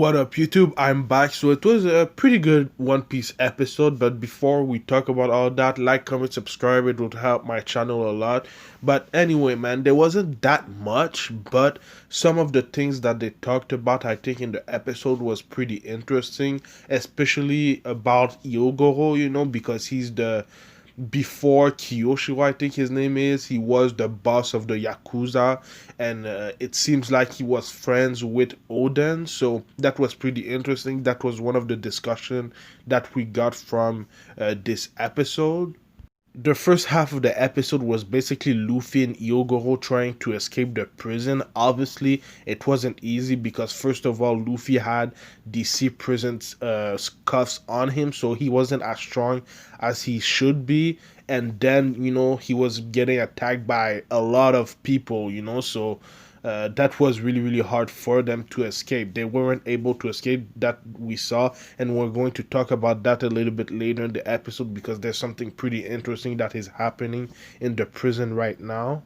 What up, YouTube? I'm back. So it was a pretty good One Piece episode, but before we talk about all that, like, comment, subscribe. It would help my channel a lot. But anyway, man, there wasn't that much, but some of the things that they talked about, I think, in the episode was pretty interesting, especially about Iogoro, because he's the before Kyoshiro, I think his name is, he was the boss of the Yakuza, and it seems like he was friends with Oden, so that was pretty interesting. That was one of the discussion that we got from this episode. The first half of the episode was basically Luffy and Hyogoro trying to escape the prison. Obviously, it wasn't easy because first of all, Luffy had the sea prison's cuffs on him, so he wasn't as strong as he should be. And then, he was getting attacked by a lot of people, so that was really, really hard for them to escape. They weren't able to escape, that we saw, and we're going to talk about that a little bit later in the episode because there's something pretty interesting that is happening in the prison right now.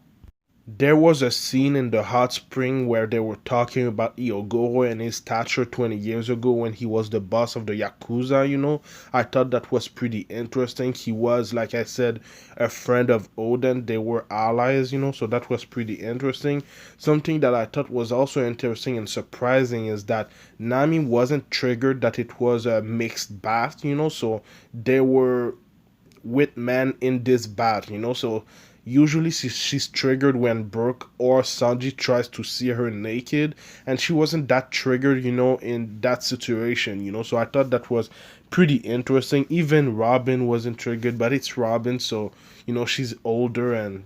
There was a scene in the hot spring where they were talking about Iogoro and his stature 20 years ago when he was the boss of the Yakuza. I thought that was pretty interesting. He was, like I said, a friend of Oden. They were allies, so that was pretty interesting. Something that I thought was also interesting and surprising is that Nami wasn't triggered that it was a mixed bath, so they were with men in this bath, so usually she's triggered when Brooke or Sanji tries to see her naked, and she wasn't that triggered, in that situation, so I thought that was pretty interesting. Even Robin wasn't triggered, but it's Robin, so she's older and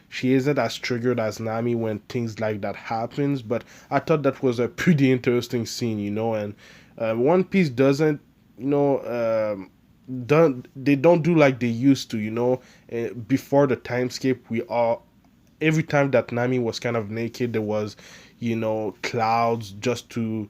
she isn't as triggered as Nami when things like that happens. But I thought that was a pretty interesting scene, and One Piece doesn't you know don't do like they used to. Before the timescape, we all every time that Nami was kind of naked, there was clouds just to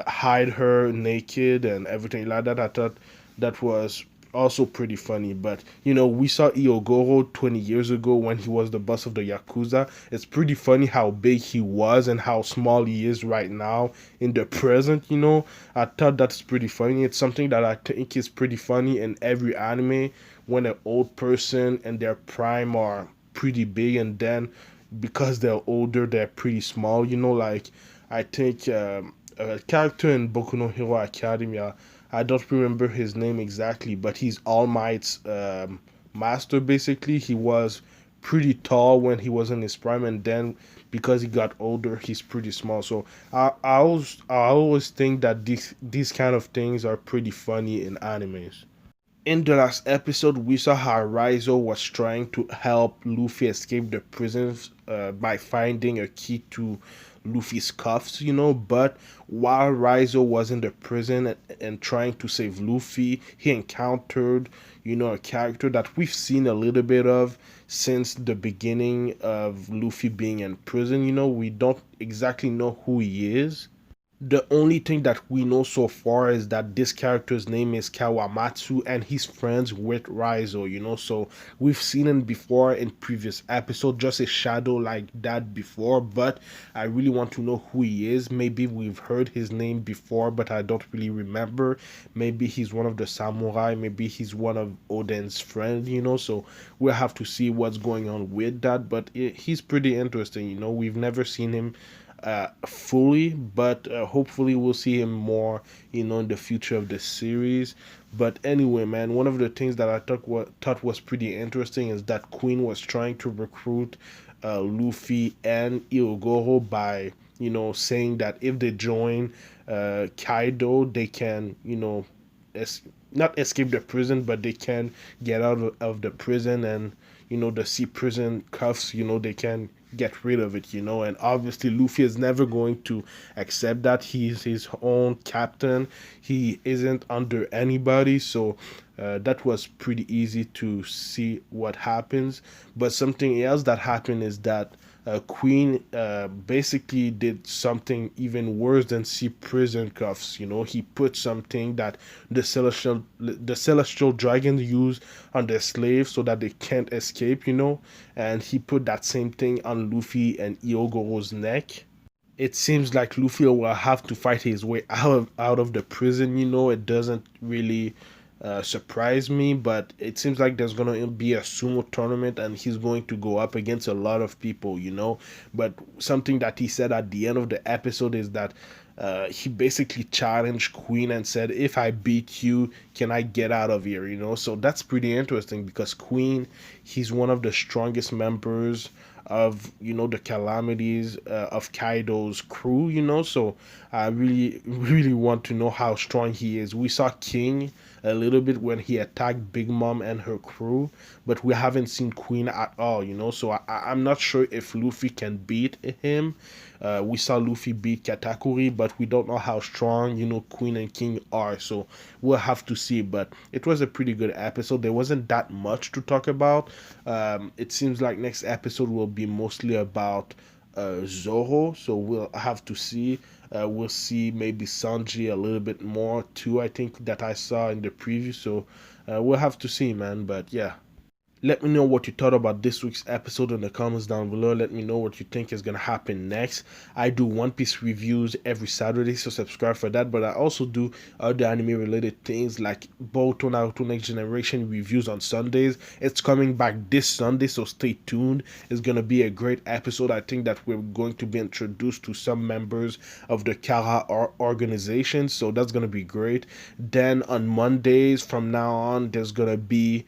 hide her naked and everything like that. I thought that was also pretty funny. But we saw Iogoro 20 years ago when he was the boss of the Yakuza. It's pretty funny how big he was and how small he is right now in the present. I thought that's pretty funny. It's something that I think is pretty funny in every anime when an old person and their prime are pretty big, and then because they're older, they're pretty small. Like I think a character in Boku no Hero Academia, I don't remember his name exactly, but he's All Might's master. Basically, he was pretty tall when he was in his prime, and then because he got older, he's pretty small. So I always think that these kind of things are pretty funny in animes. In the last episode, we saw how Raizo was trying to help Luffy escape the prison by finding a key to Luffy's cuffs. But while Raizo was in the prison and trying to save Luffy, he encountered a character that we've seen a little bit of since the beginning of Luffy being in prison. We don't exactly know who he is. The only thing that we know so far is that this character's name is Kawamatsu and he's friends with Raizo. So we've seen him before in previous episode, just a shadow like that before, but I really want to know who he is. Maybe we've heard his name before, but I don't really remember. Maybe he's one of the samurai, maybe he's one of Oden's friends. So we'll have to see what's going on with that, but he's pretty interesting. We've never seen him fully, but hopefully we'll see him more in the future of the series. But anyway, man, one of the things that I thought was pretty interesting is that Queen was trying to recruit Luffy and Hyogoro by saying that if they join Kaido, they can es- not escape the prison, but they can get out of the prison, and the sea prison cuffs, they can get rid of it. And obviously Luffy is never going to accept that. He's his own captain. He isn't under anybody, so that was pretty easy to see what happens. But something else that happened is that Queen basically did something even worse than sea prison cuffs. He put something that the celestial dragons use on their slaves so that they can't escape. And he put that same thing on Luffy and Iogoro's neck. it seems like Luffy will have to fight his way out of the prison. It doesn't really surprise me, but it seems like there's gonna be a sumo tournament, and he's going to go up against a lot of people. But something that he said at the end of the episode is that he basically challenged Queen and said, "If I beat you, can I get out of here?" So that's pretty interesting because Queen, he's one of the strongest members of the calamities of Kaido's crew. So I really really want to know how strong he is. We saw King a little bit when he attacked Big Mom and her crew, but we haven't seen Queen at all. So I'm not sure if Luffy can beat him. We saw Luffy beat Katakuri, but we don't know how strong Queen and King are. So we'll have to see. But it was a pretty good episode. There wasn't that much to talk about. It seems like next episode will be mostly about Zoro. So we'll have to see. We'll see maybe Sanji a little bit more too. I think that I saw in the preview. So we'll have to see, man. But yeah. Let me know what you thought about this week's episode in the comments down below. Let me know what you think is going to happen next. I do One Piece reviews every Saturday, so subscribe for that. But I also do other anime related things like Boruto Naruto Next Generation reviews on Sundays. It's coming back this Sunday, so stay tuned. It's going to be a great episode. I think that we're going to be introduced to some members of the Kara organization, so that's going to be great. Then on Mondays from now on, there's going to be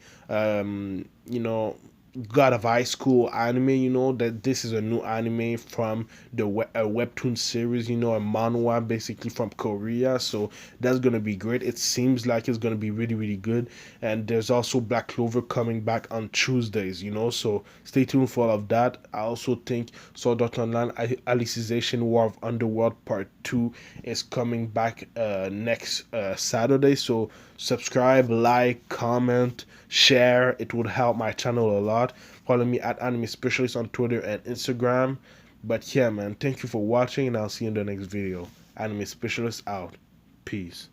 God of High School anime. That this is a new anime from the webtoon series, a manhwa basically from Korea. So that's gonna be great. It seems like it's gonna be really really good. And there's also Black Clover coming back on Tuesdays. So stay tuned for all of that. I also think Sword Art Online Alicization War of Underworld Part 2 is coming back next Saturday. So subscribe, like, comment, share. It would help my channel a lot. Follow me at Anime Specialist on Twitter and Instagram. But yeah, man, thank you for watching, and I'll see you in the next video. Anime Specialist out. Peace.